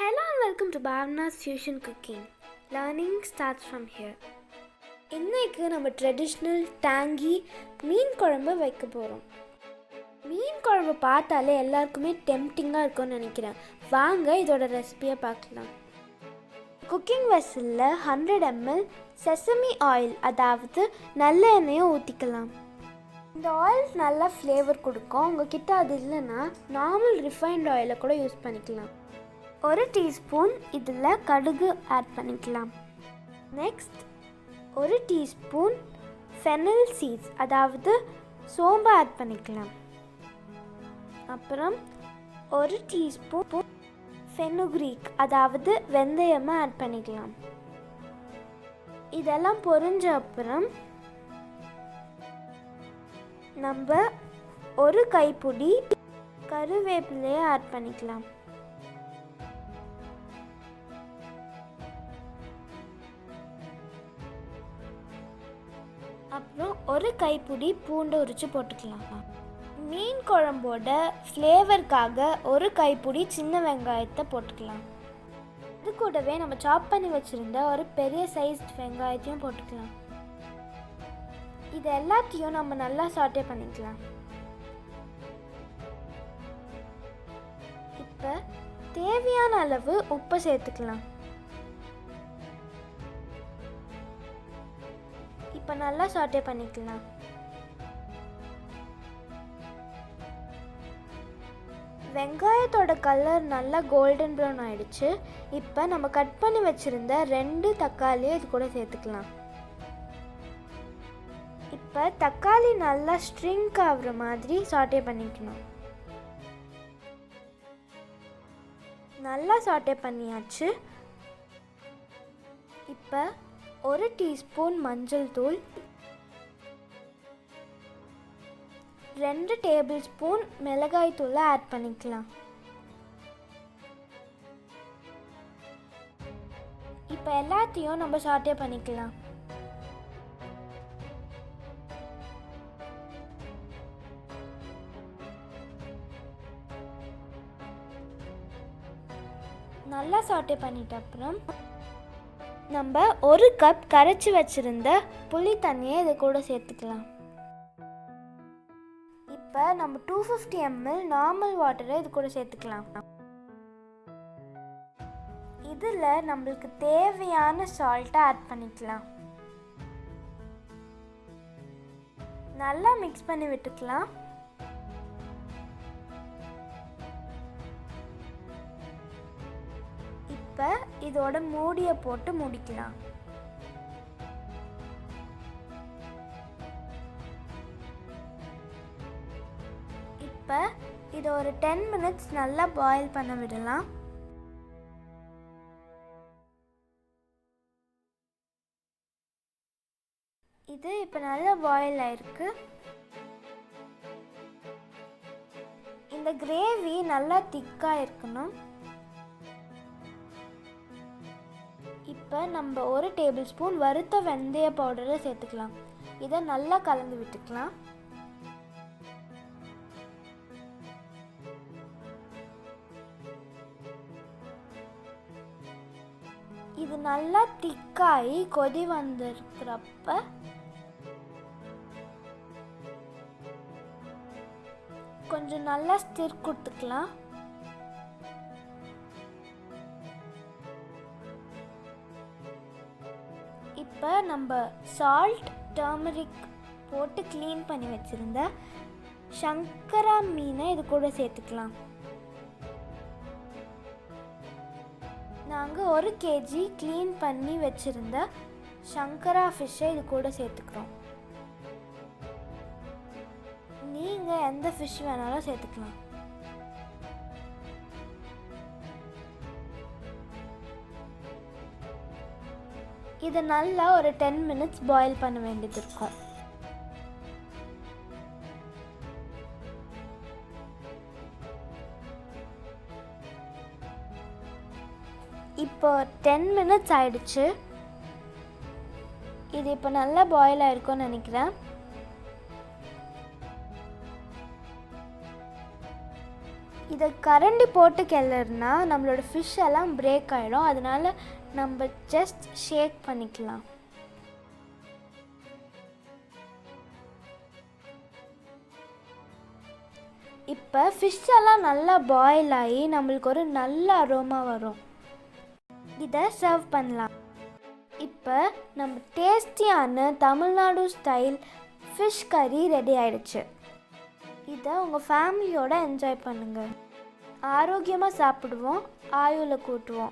Hello and welcome to Bhavna's Fusion Cooking. Learning starts from here. இன்னைக்கு நம்ம traditional டேங்கி மீன் குழம்பு வைக்க போகிறோம். மீன் குழம்பு பார்த்தாலே எல்லாருக்குமே டெம்ப்டிங்காக இருக்கும்னு நினைக்கிறேன். வாங்க இதோட ரெசிபியை பார்க்கலாம். குக்கிங் வெசலில் 100 ml செசமி ஆயில், அதாவது நல்ல எண்ணெயை ஊற்றிக்கலாம். இந்த ஆயில் நல்லா ஃப்ளேவர் கொடுக்கும். உங்ககிட்ட அது இல்லைன்னா நார்மல் ரிஃபைன்ட் ஆயிலை கூட யூஸ் பண்ணிக்கலாம். 1 டீஸ்பூன் இதில் கடுகு ஆட் பண்ணிக்கலாம். நெக்ஸ்ட் 1 டீஸ்பூன் ஃபெனல் சீட்ஸ், அதாவது சோம்பு ஆட் பண்ணிக்கலாம். அப்புறம் 1 டீஸ்பூன் ஃபெனுக்ரீக், அதாவது வெந்தயமாக ஆட் பண்ணிக்கலாம். இதெல்லாம் பொரிஞ்ச அப்புறம் நம்ம 1 கைப்பிடி கருவேப்பிலையை ஆட் பண்ணிக்கலாம். அப்புறம் 1 கைப்பிடி பூண்டு உரித்து போட்டுக்கலாம். மீன் குழம்போட ஃப்ளேவருக்காக 1 கைப்பிடி சின்ன வெங்காயத்தை போட்டுக்கலாம். இது கூடவே நம்ம சாப் பண்ணி வச்சுருந்த ஒரு பெரிய சைஸ் வெங்காயத்தையும் போட்டுக்கலாம். இது எல்லாத்தையும் நம்ம நல்லா சாட்டே பண்ணிக்கலாம். இப்போ தேவையான அளவு உப்பு சேர்த்துக்கலாம். இப்போ நல்லா சாட்டே பண்ணிக்கலாம். வெங்காயத்தோட கலர் நல்லா கோல்டன் ப்ரௌன் ஆயிடுச்சு. இப்போ நம்ம கட் பண்ணி வச்சுருந்த 2 தக்காளியை இது கூட சேர்த்துக்கலாம். இப்போ தக்காளி நல்லா ஸ்ட்ரிங்க் ஆகுற மாதிரி சாட்டே பண்ணிக்கணும். நல்லா சாட்டே பண்ணியாச்சு. இப்போ 1 டீஸ்பூன் மஞ்சள் தூள், 2 டேபிள் ஸ்பூன் மிளகாய் தூளை ஆட் பண்ணிக்கலாம். இப்போ எல்லாத்தையும் நம்ம சாட்டே பண்ணிக்கலாம். நல்லா சாட்டே பண்ணிட்ட அப்புறம் நம்ம 1 கப் கரைச்சி வச்சுருந்த புளி தண்ணியை இது கூட சேர்த்துக்கலாம். இப்போ நம்ம 250 ml நார்மல் வாட்டரை இது கூட சேர்த்துக்கலாம். இதில் நம்மளுக்கு தேவையான சால்ட்டை ஆட் பண்ணிக்கலாம். நல்லா மிக்ஸ் பண்ணி விட்டுக்கலாம். இப்போ இதோட மூடியை போட்டு மூடிக்கலாம். இப்போ இதை ஒரு 10 minutes நல்லா பாயில் பண்ண விடலாம். இது இப்போ நல்லா பாயில் ஆயிருக்கு. இந்த கிரேவி நல்லா திக்காக இருக்கணும். இப்போ நம்ம 1 டேபிள் ஸ்பூன் வறுத்த வெந்தய பவுடரை சேர்த்துக்கலாம். இதை நல்லா கலந்து விட்டுக்கலாம். இது நல்லா திக்காகி கொதி வந்திருக்கிறப்ப கொஞ்சம் நல்லா ஸ்டிர் கொடுத்துக்கலாம். இப்போ நம்ம சால்ட், டர்மரிக் போட்டு க்ளீன் பண்ணி வச்சுருந்த சங்கரா மீனை இது கூட சேர்த்துக்கலாம். நாங்கள் 1 kg க்ளீன் பண்ணி வச்சுருந்த சங்கரா ஃபிஷ்ஷை இது கூட சேர்த்துக்கிறோம். நீங்கள் எந்த ஃபிஷ் வேணாலும் சேர்த்துக்கலாம். இதை நல்லா ஒரு 10 minutes பாயில் பண்ண வேண்டியது இருக்கும். இப்போ 10 minutes ஆயிடுச்சு. இது இப்போ நல்லா பாயில் ஆயிருக்கும்னு நினைக்கிறேன். இதை கரண்டி போட்டு கிளறுனா நம்மளோட ஃபிஷ் எல்லாம் பிரேக் ஆகிடும். அதனால் நம்ம ஜஸ்ட் ஷேக் பண்ணிக்கலாம். இப்போ ஃபிஷ் எல்லாம் நல்லா பாயில் ஆகி நம்மளுக்கு ஒரு நல்ல அரோமா வரும். இதை சர்வ் பண்ணலாம். இப்போ நம்ம டேஸ்டியான தமிழ்நாடு ஸ்டைல் ஃபிஷ் கறி ரெடி ஆயிடுச்சு. இதை உங்கள் ஃபேமிலியோடு என்ஜாய் பண்ணுங்கள். ஆரோக்கியமாக சாப்பிடுவோம், ஆயுளை கூட்டுவோம்.